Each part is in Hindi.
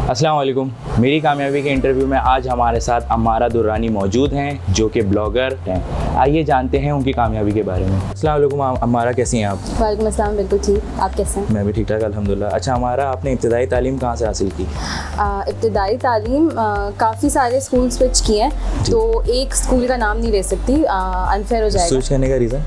अस्सलाम वालेकुम। मेरी कामयाबी के इंटरव्यू में आज हमारे साथ अमारा दुर्रानी मौजूद हैं जो कि ब्लॉगर हैं। आइए जानते हैं उनकी कामयाबी के बारे में। अस्सलाम वालेकुम अमारा, कैसी हैं आप? वालेकुम अस्सलाम, बिल्कुल ठीक, आप कैसे हैं? मैं भी ठीक ठाक अल्हम्दुलिल्लाह। अच्छा अमारा, आपने इब्तदाई तालीम कहाँ से हासिल की? इब्तदाई तालीम काफ़ी सारे स्कूल स्विच किए हैं, तो एक स्कूल का नाम नहीं ले सकती, अनफेयर हो जाएगा। स्विच करने का रीज़न?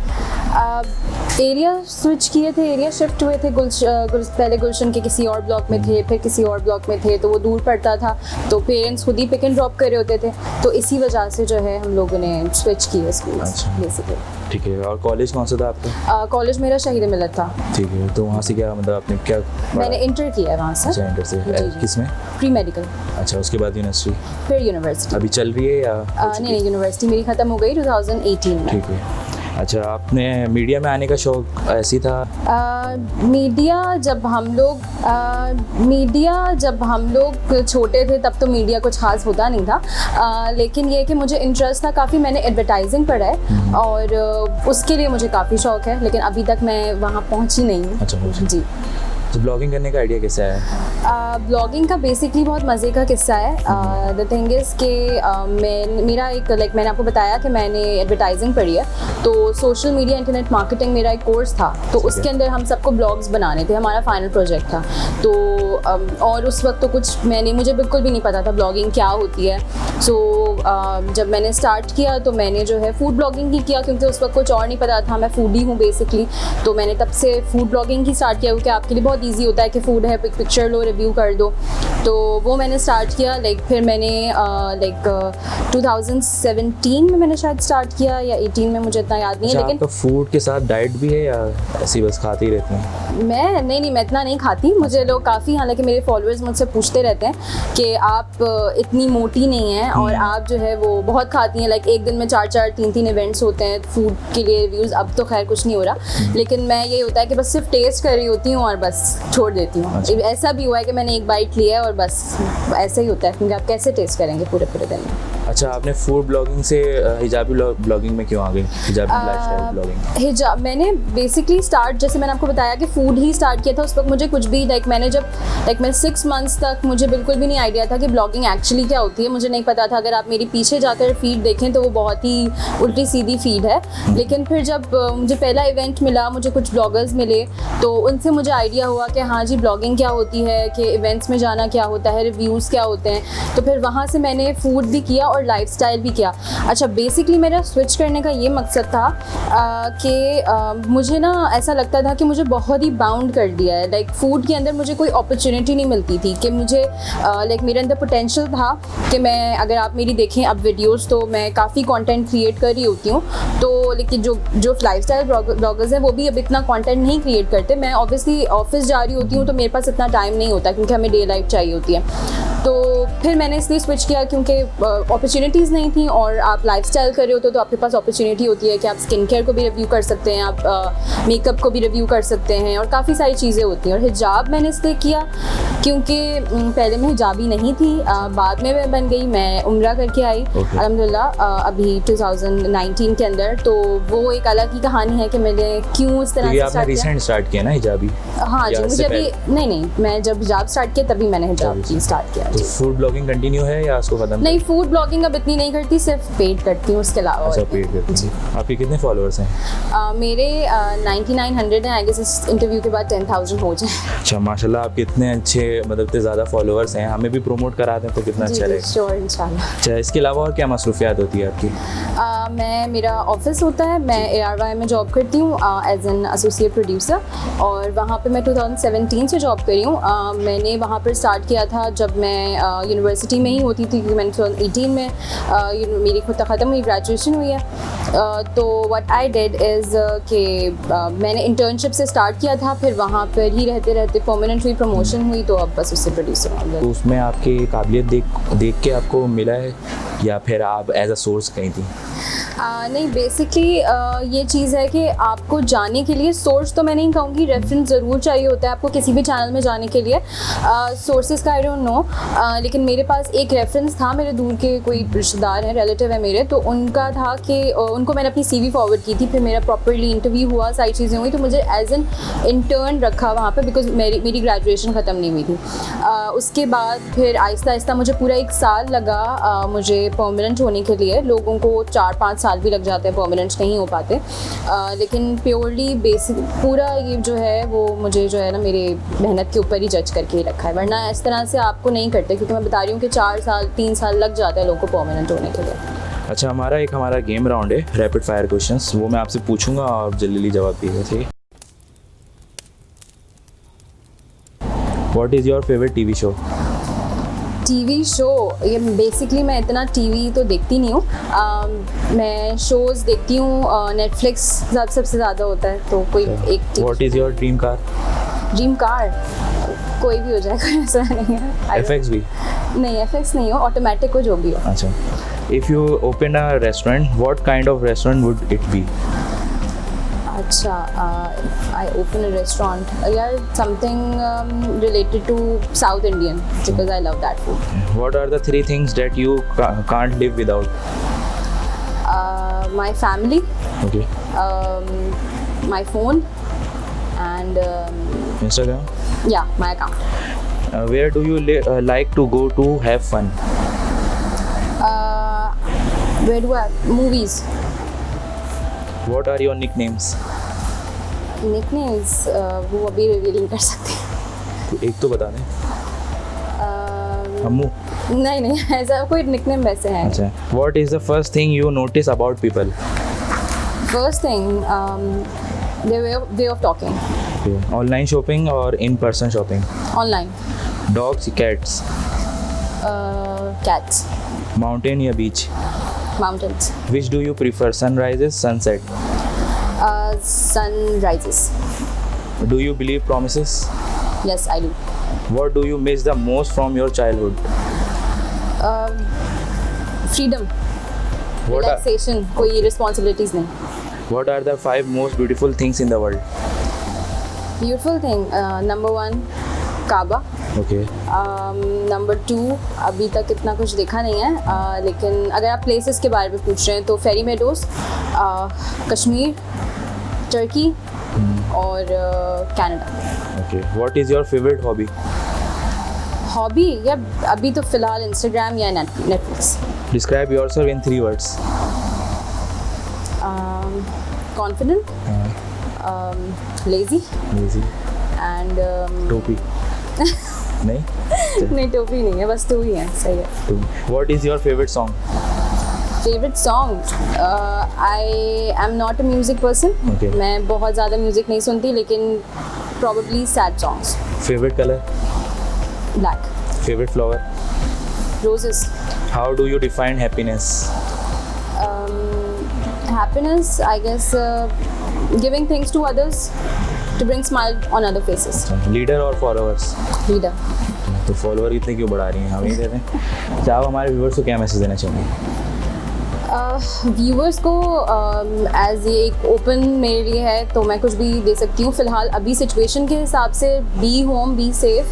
एरिया स्विच किए थे, एरिया शिफ्ट हुए थे। पहले गुलशन के किसी और ब्लॉक में थे, फिर किसी और ब्लॉक में थे, तो वो दूर पड़ता था, तो पेरेंट्स खुद ही पिक एंड ड्रॉप कर रहे होते थे, तो इसी वजह से जो है हम लोगों ने स्विच किए स्कूल बेसिकली। ठीक है। और कॉलेज कौन सा था आपका? कॉलेज मेरा शहीद मिलत था। ठीक है, तो वहाँ से क्या मतलब आपने क्या? मैंने इंटर किया है वहाँ से। अच्छा, इंटर से किस में? Pre medical. अच्छा, उसके बाद यूनिवर्सिटी? फिर यूनिवर्सिटी। अभी चल रही है या? नहीं, यूनिवर्सिटी मेरी ख़त्म हो गई 2018 में। ठीक है। अच्छा, आपने मीडिया में आने का शौक ऐसी था? मीडिया जब हम लोग छोटे थे तब तो मीडिया कुछ खास होता नहीं था, लेकिन ये कि मुझे इंटरेस्ट था काफ़ी। मैंने एडवर्टाइजिंग पढ़ा है और उसके लिए मुझे काफ़ी शौक है, लेकिन अभी तक मैं वहाँ पहुँची नहीं हूँ। अच्छा, जी। तो ब्लॉगिंग करने का आइडिया कैसे आया? ब्लॉगिंग का बेसिकली बहुत मज़े का किस्सा है। द थिंग इज़ कि मेरा एक मैंने आपको बताया कि मैंने एडवर्टाइजिंग पढ़ी है, तो सोशल मीडिया इंटरनेट मार्केटिंग मेरा एक कोर्स था, तो उसके अंदर हम सबको ब्लॉग्स बनाने थे, हमारा फाइनल प्रोजेक्ट था। तो और उस वक्त तो मुझे बिल्कुल भी नहीं पता था ब्लॉगिंग क्या होती है। सो जब मैंने स्टार्ट किया तो मैंने जो है फूड ब्लॉगिंग ही किया, क्योंकि उस वक्त कुछ और नहीं पता था। मैं फूडी हूँ बेसिकली, तो मैंने तब से फूड ब्लॉगिंग ही स्टार्ट किया, क्योंकि आपके लिए बहुत ईजी होता है कि फूड है, पिक्चर लो, रिव्यू कर दो। तो वो मैंने स्टार्ट किया। फिर मैंने 2017 में मैंने शायद स्टार्ट किया या 18 में, मुझे इतना याद नहीं है। लेकिन फूड के साथ डाइट भी है या ऐसी बस खाते ही रहते हैं? मैं इतना नहीं खाती। मुझे लोग काफ़ी, हालांकि मेरे फॉलोअर्स मुझसे पूछते रहते हैं कि आप इतनी मोटी नहीं हैं और आप जो है वो बहुत खाती हैं। एक दिन में 4-4, 3-3 इवेंट्स होते हैं फूड के लिए रिव्यूज़। अब तो खैर कुछ नहीं हो रहा, लेकिन मैं ये होता है कि बस सिर्फ टेस्ट कर रही होती हूँ और बस छोड़ देती हूँ। अच्छा। ऐसा भी हुआ है कि मैंने एक बाइट लिया है और बस ऐसा ही होता है, क्योंकि आप कैसे टेस्ट करेंगे पूरे दिन में। अच्छा, आपने फूड ब्लॉगिंग से हिजाबी ब्लॉगिंग में क्यों आ गई? हिजाबी लाइफस्टाइल ब्लॉगिंग। मैंने बेसिकली स्टार्ट, जैसे मैंने आपको बताया कि फूड ही स्टार्ट किया था। उस वक्त मुझे कुछ भी मैं 6 मंथ्स तक मुझे बिल्कुल भी नहीं आइडिया था कि ब्लॉगिंग एक्चुअली क्या होती है। मुझे नहीं पता था। अगर आप मेरी पीछे जाकर फीड देखें तो वो बहुत ही उल्टी सीधी फीड है। लेकिन फिर जब मुझे पहला इवेंट मिला, मुझे कुछ ब्लॉगर्स मिले, तो उनसे मुझे आइडिया हुआ कि हाँ जी, ब्लॉगिंग क्या होती है, कि इवेंट्स में जाना क्या होता है, रिव्यूज़ क्या होते हैं। तो फिर वहाँ से मैंने फूड भी किया और लाइफस्टाइल भी किया। अच्छा, बेसिकली मेरा स्विच करने का ये मकसद था कि मुझे ना ऐसा लगता था कि मुझे बहुत ही बाउंड कर दिया है। फूड के अंदर मुझे कोई अपॉर्चुनिटी नहीं मिलती थी कि मुझे मेरे अंदर पोटेंशियल था कि मैं, अगर आप मेरी देखें अब वीडियोस, तो मैं काफ़ी कंटेंट क्रिएट कर रही होती हूँ। तो लेकिन जो लाइफस्टाइल ब्लॉगर्स हैं वो भी अब इतना कंटेंट नहीं क्रिएट करते। मैं ऑब्वियसली ऑफिस जा रही होती हूँ, तो मेरे पास इतना टाइम नहीं होता, क्योंकि हमें डे लाइफ चाहिए होती है। तो फिर मैंने इसलिए स्विच किया क्योंकि अपॉर्चुनिटीज़ नहीं थी, और आप लाइफस्टाइल कर रहे होते हो तो आपके पास अपॉर्चुनिटी होती है कि आप स्किन केयर को भी रिव्यू कर सकते हैं, आप मेकअप को भी रिव्यू कर सकते हैं, और काफ़ी सारी चीज़ें होती हैं। और हिजाब मैंने इसलिए किया क्योंकि पहले मैं हिजाबी नहीं थी, बाद में मैं बन गई। मैं उम्रा करके आई अल्हम्दुलिल्लाह अभी 2019 के अंदर। तो वो एक अलग ही कहानी है कि मैंने क्यों इस तरह से रिसेंट स्टार्ट किया ना हिजाबी? हाँ जी, मुझे अभी नहीं, मैं जब हिजाब स्टार्ट किया तभी मैंने हिजाब स्टार्ट किया। तो फूड ब्लॉगिंग कंटिन्यू है या उसको खत्म? नहीं, फूड ब्लॉगिंग अब इतनी नहीं करती, सिर्फ पेड करती हूँ, उसके अलावा। अच्छा, पेड करती हैं। आपके कितने फॉलोअर्स हैं? मेरे 9900 हैं। आई गेस इस इंटरव्यू के बाद 10,000 हो जाए। अच्छा, माशाल्लाह, आप कितने अच्छे, मतलब इतने ज़्यादा फॉलोअर्स हैं। हमें भी प्रमोट करा दें तो कितना अच्छा रहेगा। श्योर, इंशाल्लाह। अच्छा, इसके अलावा और क्या मसरूफियात होती है आपकी? मेरा ऑफिस होता है, मैं ARY में जॉब करती हूँ एज एन एसोसिएट प्रोड्यूसर, और वहाँ पे मैं 2017 से जॉब कर रही हूँ। मैंने वहाँ पर स्टार्ट किया था जब मैं यूनिवर्सिटी में ही होती थी, क्योंकि मैंने 2018 में मेरी खुद ख़त्म हुई, ग्रेजुएशन हुई है। तो व्हाट आई डिड इज़ कि मैंने इंटर्नशिप से स्टार्ट किया था, फिर वहाँ पर ही रहते रहते परमानेंट हुई, प्रमोशन हुई, तो अब बस उससे प्रोड्यूसर हो गया। तो उसमें आपकी काबिलियत देख के आपको मिला है या फिर आप एज अ सोर्स कहीं थी? नहीं, बेसिकली ये चीज़ है कि आपको जाने के लिए सोर्स तो मैं नहीं कहूँगी, रेफरेंस ज़रूर चाहिए होता है आपको किसी भी चैनल में जाने के लिए। सोर्सेज का आई डोंट नो, लेकिन मेरे पास एक रेफरेंस था, मेरे दूर के कोई रिश्तेदार हैं, रिलेटिव है मेरे, तो उनका था कि उनको मैंने अपनी CV फॉरवर्ड की थी, फिर मेरा प्रॉपरली इंटरव्यू हुआ, सारी चीज़ें हुई, तो मुझे एज एन इंटर्न रखा वहाँ पर, बिकॉज मेरी ग्रेजुएशन ख़त्म नहीं हुई थी। उसके बाद फिर आहिस्ता आहिस्ता मुझे पूरा 1 साल लगा मुझे परमानेंट होने के लिए। लोगों को 4-5 साल भी लग जाते हैं, परमानेंट नहीं हो पाते, लेकिन प्योरली बेसिक पूरा ये जो है वो मुझे जो है ना मेरे मेहनत के ऊपर ही जज करके ही रखा है, वरना इस तरह से आपको नहीं करते, क्योंकि मैं बता रही हूँ कि 4 साल 3 साल लग जाता है लोगों को परमानेंट होने के लिए। अच्छा, हमारा गेम राउंड है, रैपिड फायर क्वेश्चंस, वो मैं आपसे पूछूंगा और जल्दी जवाब दीजिएगा, ठीक है? What is your favourite TV show? TV show, ये बेसिकली मैं इतना TV तो देखती नहीं हूँ, मैं शोज़ देखती हूँ, नेटफ्लिक्स सबसे ज़्यादा होता है, तो कोई एक what is your dream car? Dream car कोई भी हो जाए, कोई ऐसा नहीं है। FX भी? नहीं, FX नहीं हो, ऑटोमेटिक हो, जो भी हो। अच्छा, if you open a restaurant, what kind of restaurant would it be? अच्छा, I open a restaurant, यार something related to South Indian, because I love that food. What are the 3 things that you can't live without? My family, Okay. my phone, and Instagram? yeah, my account. Where do you like to go to have fun? Where do I? Movies. What are your nicknames? Nicknames, वो अभी रिवील नहीं कर सकते। एक तो बता दें। अम्मू? नहीं, ऐसा कोई निकनेम वैसे है। अच्छा, what is the first thing you notice about people? First thing, their way of talking. Okay. Online shopping or in-person shopping? Online. Dogs, cats? Cats. Mountain या beach? Mountains. Which do you prefer, sunrises, sunset? Sunrises. Do you believe promises? Yes, I do. What do you miss the most from your childhood? Freedom. What are, Relaxation. कोई responsibilities नहीं. what are the 5 most beautiful things in the world? Beautiful thing. Number 1, Kaaba. Okay. Number 2, अभी तक इतना कुछ देखा नहीं है, लेकिन अगर आप प्लेसेस के बारे में पूछ रहे हैं तो फेरी मेडोज, कश्मीर, टर्की और Canada. Okay. What is your favorite hobby? Hobby या अभी तो फ़िलहाल इंस्टाग्राम या Netflix. Describe yourself in 3 words. Confident, lazy Easy. And टोपी? नहीं? नहीं, टोपी नहीं है, बस 2 ही है, सही है। What is your favorite song? Favourite song, I am not a music person. Okay. मैं बहुत ज़्यादा म्यूज़िक नहीं सुनती, लेकिन probably sad songs. Favorite color? Black. Favorite flower? Roses. How do you define happiness? Happiness, I guess, giving things to others to bring smile on other faces. Leader और followers? Leader. तो फॉलोअर इतने क्यों बढ़ा रही हैं, हम ही दे दें। अच्छा, आप हमारे व्यूअर्स को क्या मैसेज देना चाहेंगे? व्यूवर्स को एज ये एक ओपन मेरे लिए है, तो मैं कुछ भी दे सकती हूँ फ़िलहाल अभी सिचुएशन के हिसाब से। बी होम, बी सेफ,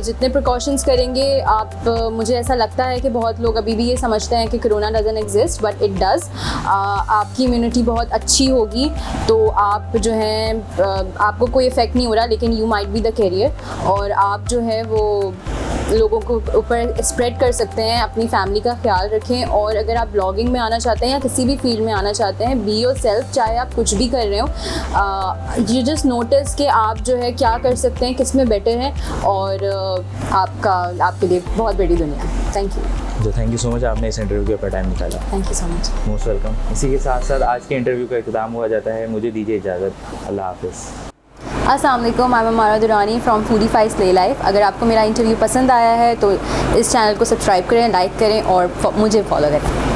जितने प्रिकॉशंस करेंगे आप, मुझे ऐसा लगता है कि बहुत लोग अभी भी ये समझते हैं कि corona doesn't exist, but it does. आपकी इम्यूनिटी बहुत अच्छी होगी, तो आप जो हैं आपको कोई इफ़ेक्ट नहीं हो रहा, लेकिन you might be the carrier, और आप जो है वो लोगों को ऊपर स्प्रेड कर सकते हैं। अपनी फैमिली का ख्याल रखें, और अगर आप ब्लॉगिंग में आना चाहते हैं या किसी भी फील्ड में आना चाहते हैं, बी योर सेल्फ, चाहे आप कुछ भी कर रहे हो। यू जस्ट नोटिस कि आप जो है क्या कर सकते हैं, किस में बेटर हैं, और आपके लिए बहुत बड़ी दुनिया है। Thank you. तो थैंक यू सो मच, आपने इस इंटरव्यू के ऊपर टाइम निकाला। Thank you so much. Most welcome. इसी के साथ साथ आज के इंटरव्यू का इख्तिताम हुआ जाता है। मुझे दीजिए इजाज़त। अल्लाह हाफ़िज़। अस्सलाम वालेकुम, आई एम अमारा दुरानी फ्रॉम फूडीफाई स्ले लाइफ। अगर आपको मेरा इंटरव्यू पसंद आया है तो इस चैनल को सब्सक्राइब करें, लाइक करें और मुझे फॉलो करें।